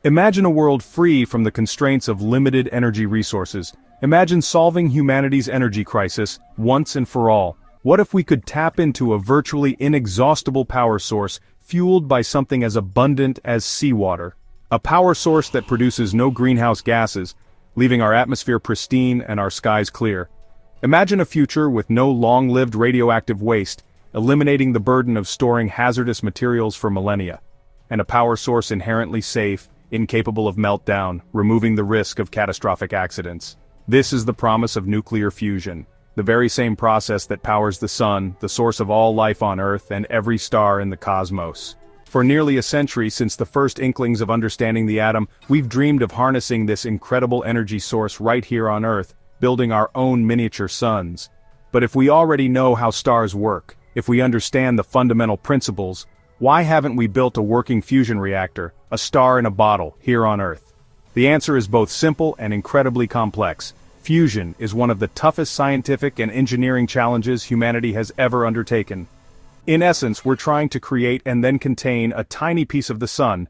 Imagine a world free from the constraints of limited energy resources. Imagine solving humanity's energy crisis, once and for all. What if we could tap into a virtually inexhaustible power source, fueled by something as abundant as seawater? A power source that produces no greenhouse gases, leaving our atmosphere pristine and our skies clear. Imagine a future with no long-lived radioactive waste, eliminating the burden of storing hazardous materials for millennia. And a power source inherently safe, incapable of meltdown, removing the risk of catastrophic accidents. This is the promise of nuclear fusion, the very same process that powers the sun, the source of all life on Earth and every star in the cosmos. For nearly a century since the first inklings of understanding the atom, we've dreamed of harnessing this incredible energy source right here on Earth, building our own miniature suns. But if we already know how stars work, if we understand the fundamental principles, why haven't we built a working fusion reactor, a star in a bottle, here on Earth? The answer is both simple and incredibly complex. Fusion is one of the toughest scientific and engineering challenges humanity has ever undertaken. In essence, we're trying to create and then contain a tiny piece of the sun,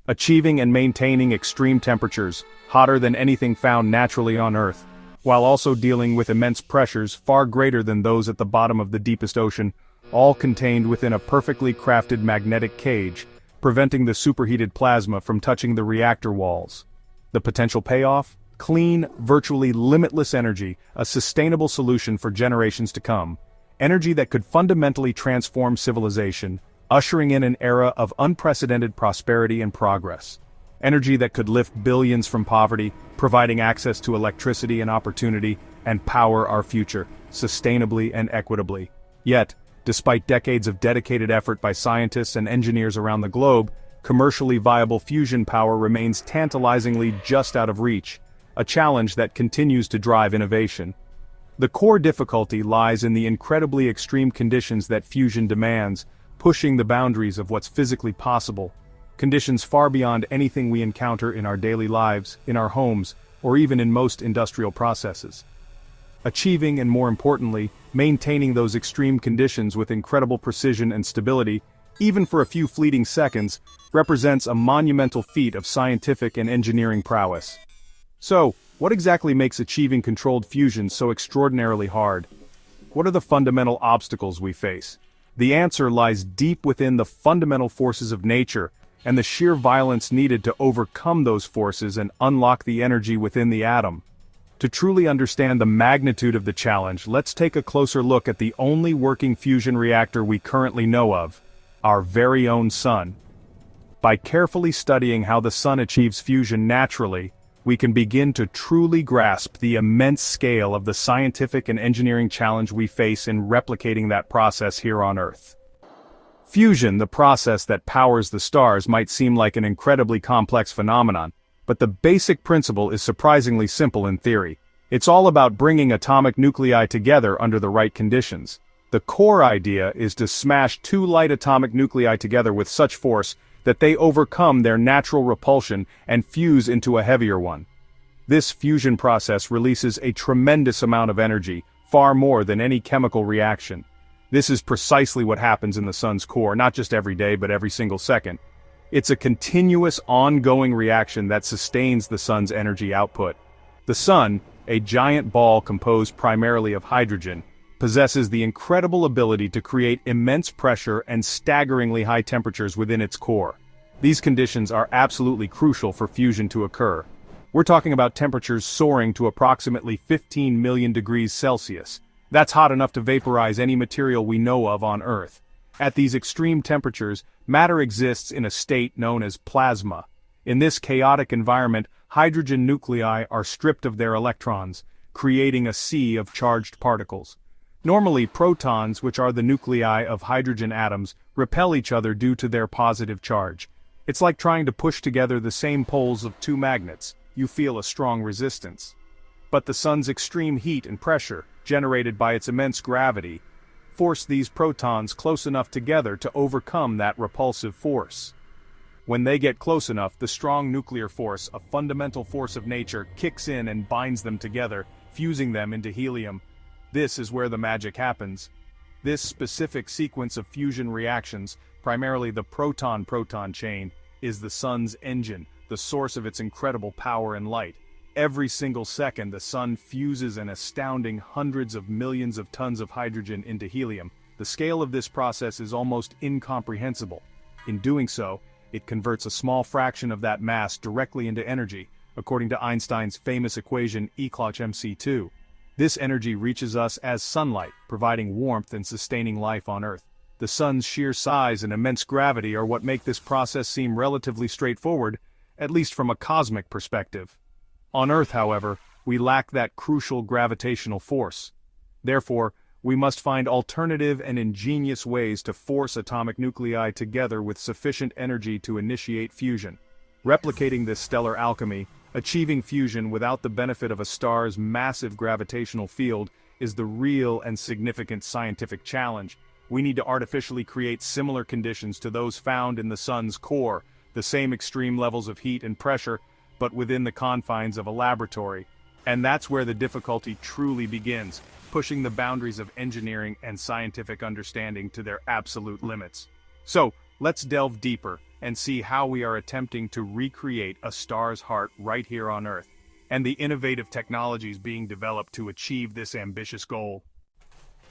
achieving and maintaining extreme temperatures, hotter than anything found naturally on Earth, while also dealing with immense pressures far greater than those at the bottom of the deepest ocean, all contained within a perfectly crafted magnetic cage, preventing the superheated plasma from touching the reactor walls. The potential payoff? Clean, virtually limitless energy, a sustainable solution for generations to come. Energy that could fundamentally transform civilization, ushering in an era of unprecedented prosperity and progress. Energy that could lift billions from poverty, providing access to electricity and opportunity, and power our future, sustainably and equitably. Yet, despite decades of dedicated effort by scientists and engineers around the globe, commercially viable fusion power remains tantalizingly just out of reach, a challenge that continues to drive innovation. The core difficulty lies in the incredibly extreme conditions that fusion demands, pushing the boundaries of what's physically possible. Conditions far beyond anything we encounter in our daily lives, in our homes, or even in most industrial processes. Achieving and, more importantly, maintaining those extreme conditions with incredible precision and stability, even for a few fleeting seconds, represents a monumental feat of scientific and engineering prowess. So, what exactly makes achieving controlled fusion so extraordinarily hard? What are the fundamental obstacles we face? The answer lies deep within the fundamental forces of nature, and the sheer violence needed to overcome those forces and unlock the energy within the atom. To truly understand the magnitude of the challenge, let's take a closer look at the only working fusion reactor we currently know of, our very own sun. By carefully studying how the sun achieves fusion naturally, we can begin to truly grasp the immense scale of the scientific and engineering challenge we face in replicating that process here on Earth. Fusion, the process that powers the stars, might seem like an incredibly complex phenomenon, but the basic principle is surprisingly simple in theory. It's all about bringing atomic nuclei together under the right conditions. The core idea is to smash two light atomic nuclei together with such force that they overcome their natural repulsion and fuse into a heavier one. This fusion process releases a tremendous amount of energy, far more than any chemical reaction. This is precisely what happens in the sun's core, not just every day but every single second. It's a continuous, ongoing reaction that sustains the sun's energy output. The sun, a giant ball composed primarily of hydrogen, possesses the incredible ability to create immense pressure and staggeringly high temperatures within its core. These conditions are absolutely crucial for fusion to occur. We're talking about temperatures soaring to approximately 15 million degrees Celsius. That's hot enough to vaporize any material we know of on Earth. At these extreme temperatures, matter exists in a state known as plasma. In this chaotic environment, hydrogen nuclei are stripped of their electrons, creating a sea of charged particles. Normally, protons, which are the nuclei of hydrogen atoms, repel each other due to their positive charge. It's like trying to push together the same poles of two magnets. You feel a strong resistance. But the sun's extreme heat and pressure, generated by its immense gravity, force these protons close enough together to overcome that repulsive force. When they get close enough, the strong nuclear force, a fundamental force of nature, kicks in and binds them together, fusing them into helium. This is where the magic happens. This specific sequence of fusion reactions, primarily the proton-proton chain, is the sun's engine, the source of its incredible power and light. Every single second, the sun fuses an astounding hundreds of millions of tons of hydrogen into helium. The scale of this process is almost incomprehensible. In doing so, it converts a small fraction of that mass directly into energy, according to Einstein's famous equation E=mc². This energy reaches us as sunlight, providing warmth and sustaining life on Earth. The sun's sheer size and immense gravity are what make this process seem relatively straightforward, at least from a cosmic perspective. On Earth, however, we lack that crucial gravitational force. Therefore, we must find alternative and ingenious ways to force atomic nuclei together with sufficient energy to initiate fusion. Replicating this stellar alchemy, achieving fusion without the benefit of a star's massive gravitational field, is the real and significant scientific challenge. We need to artificially create similar conditions to those found in the sun's core, the same extreme levels of heat and pressure, but within the confines of a laboratory. And that's where the difficulty truly begins, pushing the boundaries of engineering and scientific understanding to their absolute limits. So, let's delve deeper and see how we are attempting to recreate a star's heart right here on Earth, and the innovative technologies being developed to achieve this ambitious goal.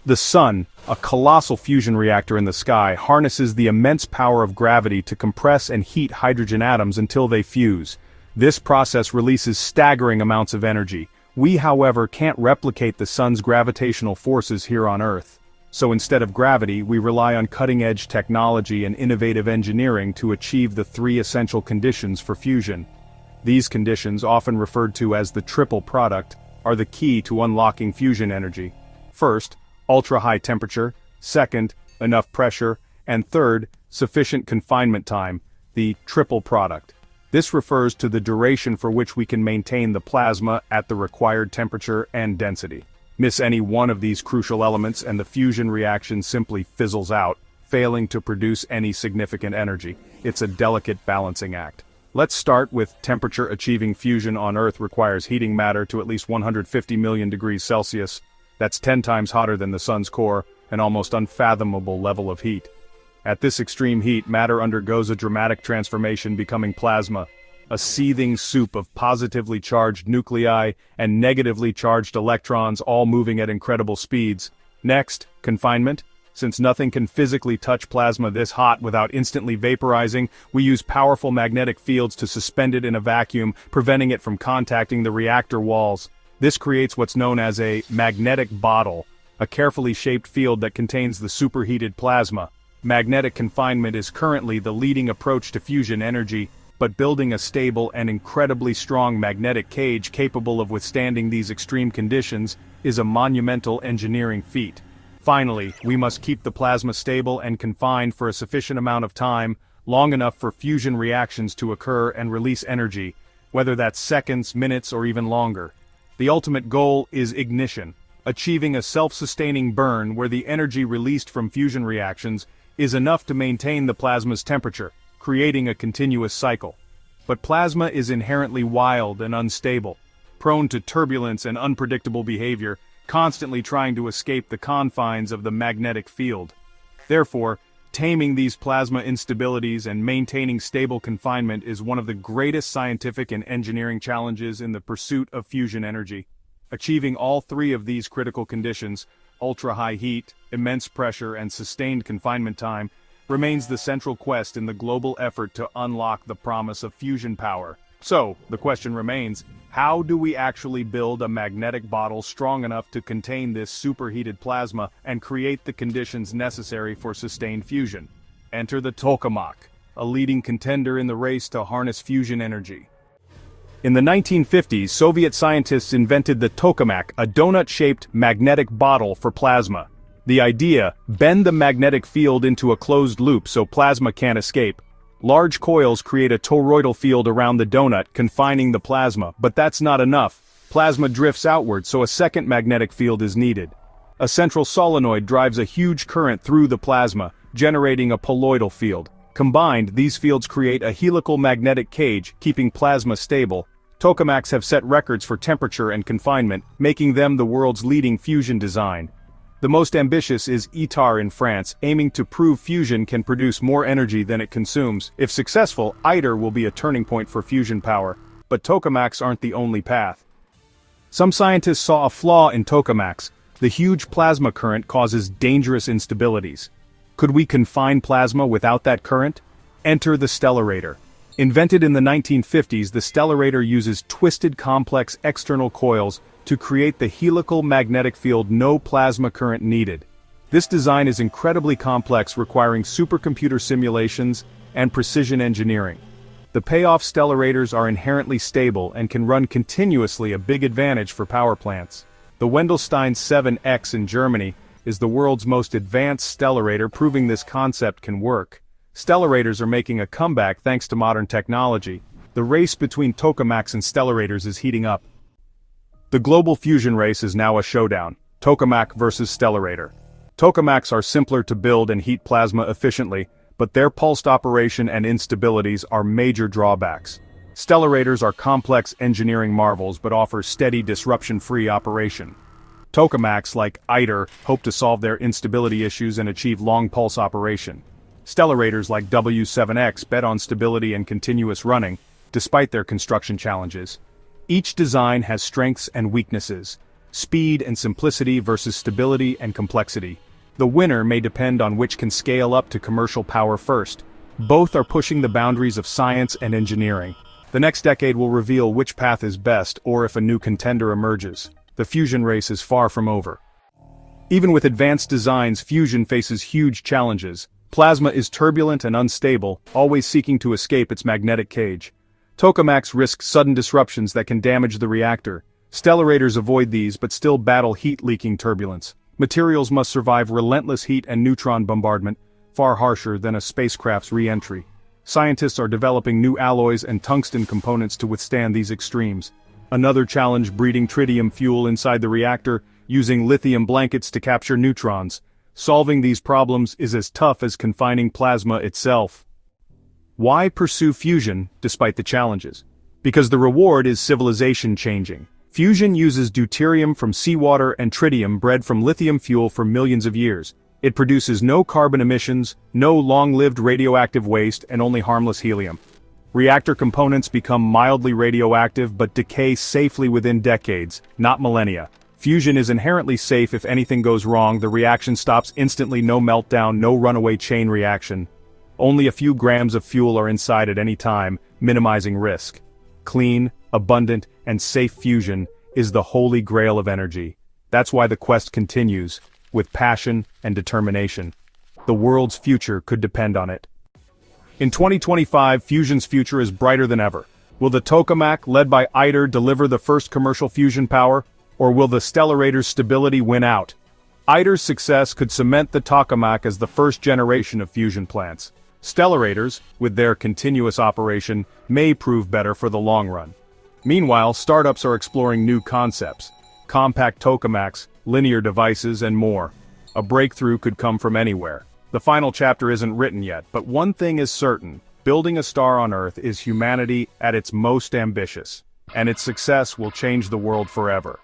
The sun, a colossal fusion reactor in the sky, harnesses the immense power of gravity to compress and heat hydrogen atoms until they fuse. This process releases staggering amounts of energy. We, however, can't replicate the sun's gravitational forces here on Earth. So instead of gravity, we rely on cutting-edge technology and innovative engineering to achieve the three essential conditions for fusion. These conditions, often referred to as the triple product, are the key to unlocking fusion energy. First, ultra-high temperature. Second, enough pressure. And third, sufficient confinement time, the triple product. This refers to the duration for which we can maintain the plasma at the required temperature and density. Miss any one of these crucial elements and the fusion reaction simply fizzles out, failing to produce any significant energy. It's a delicate balancing act. Let's start with temperature. Achieving fusion on Earth requires heating matter to at least 150 million degrees Celsius. That's 10 times hotter than the sun's core, an almost unfathomable level of heat. At this extreme heat, matter undergoes a dramatic transformation, becoming plasma, a seething soup of positively charged nuclei and negatively charged electrons, all moving at incredible speeds. Next, confinement. Since nothing can physically touch plasma this hot without instantly vaporizing, we use powerful magnetic fields to suspend it in a vacuum, preventing it from contacting the reactor walls. This creates what's known as a magnetic bottle, a carefully shaped field that contains the superheated plasma. Magnetic confinement is currently the leading approach to fusion energy, but building a stable and incredibly strong magnetic cage capable of withstanding these extreme conditions is a monumental engineering feat. Finally, we must keep the plasma stable and confined for a sufficient amount of time, long enough for fusion reactions to occur and release energy, whether that's seconds, minutes, or even longer. The ultimate goal is ignition, achieving a self-sustaining burn where the energy released from fusion reactions is enough to maintain the plasma's temperature, creating a continuous cycle. But plasma is inherently wild and unstable, prone to turbulence and unpredictable behavior, constantly trying to escape the confines of the magnetic field. Therefore, taming these plasma instabilities and maintaining stable confinement is one of the greatest scientific and engineering challenges in the pursuit of fusion energy. Achieving all three of these critical conditions, ultra-high heat, immense pressure, and sustained confinement time, remains the central quest in the global effort to unlock the promise of fusion power. So, the question remains, how do we actually build a magnetic bottle strong enough to contain this superheated plasma and create the conditions necessary for sustained fusion? Enter the Tokamak, a leading contender in the race to harness fusion energy. In the 1950s, Soviet scientists invented the Tokamak, a donut-shaped magnetic bottle for plasma. The idea: bend the magnetic field into a closed loop so plasma can't escape. Large coils create a toroidal field around the donut, confining the plasma, but that's not enough. Plasma drifts outward, so a second magnetic field is needed. A central solenoid drives a huge current through the plasma, generating a poloidal field. Combined, these fields create a helical magnetic cage, keeping plasma stable. Tokamaks have set records for temperature and confinement, making them the world's leading fusion design. The most ambitious is ITER in France, aiming to prove fusion can produce more energy than it consumes. If successful, ITER will be a turning point for fusion power. But tokamaks aren't the only path. Some scientists saw a flaw in tokamaks. The huge plasma current causes dangerous instabilities. Could we confine plasma without that current? Enter the Stellarator. Invented in the 1950s, the Stellarator uses twisted complex external coils to create the helical magnetic field no plasma current needed. This design is incredibly complex, requiring supercomputer simulations and precision engineering. The payoff Stellarators are inherently stable and can run continuously, a big advantage for power plants. The Wendelstein 7X in Germany is the world's most advanced Stellarator, proving this concept can work. Stellarators are making a comeback thanks to modern technology. The race between Tokamaks and Stellarators is heating up. The global fusion race is now a showdown. Tokamak versus Stellarator. Tokamaks are simpler to build and heat plasma efficiently, but their pulsed operation and instabilities are major drawbacks. Stellarators are complex engineering marvels but offer steady disruption-free operation. Tokamaks, like ITER, hope to solve their instability issues and achieve long-pulse operation. Stellarators like W7X bet on stability and continuous running, despite their construction challenges. Each design has strengths and weaknesses, speed and simplicity versus stability and complexity. The winner may depend on which can scale up to commercial power first. Both are pushing the boundaries of science and engineering. The next decade will reveal which path is best or if a new contender emerges. The fusion race is far from over. Even with advanced designs, fusion faces huge challenges. Plasma is turbulent and unstable, always seeking to escape its magnetic cage. Tokamaks risk sudden disruptions that can damage the reactor. Stellarators avoid these but still battle heat-leaking turbulence. Materials must survive relentless heat and neutron bombardment, far harsher than a spacecraft's re-entry. Scientists are developing new alloys and tungsten components to withstand these extremes. Another challenge: breeding tritium fuel inside the reactor, using lithium blankets to capture neutrons. Solving these problems is as tough as confining plasma itself. Why pursue fusion despite the challenges? Because the reward is civilization-changing. Fusion uses deuterium from seawater and tritium bred from lithium fuel for millions of years. It produces no carbon emissions, no long-lived radioactive waste, and only harmless helium. Reactor components become mildly radioactive but decay safely within decades, not millennia. Fusion is inherently safe. If anything goes wrong, the reaction stops instantly, no meltdown, no runaway chain reaction. Only a few grams of fuel are inside at any time, minimizing risk. Clean, abundant, and safe fusion is the holy grail of energy. That's why the quest continues, with passion and determination. The world's future could depend on it. In 2025, fusion's future is brighter than ever. Will the Tokamak, led by ITER, deliver the first commercial fusion power, or will the Stellarator's stability win out? ITER's success could cement the Tokamak as the first generation of fusion plants. Stellarators, with their continuous operation, may prove better for the long run. Meanwhile, startups are exploring new concepts: compact tokamaks, linear devices, and more. A breakthrough could come from anywhere. The final chapter isn't written yet, but one thing is certain: building a star on Earth is humanity at its most ambitious, and its success will change the world forever.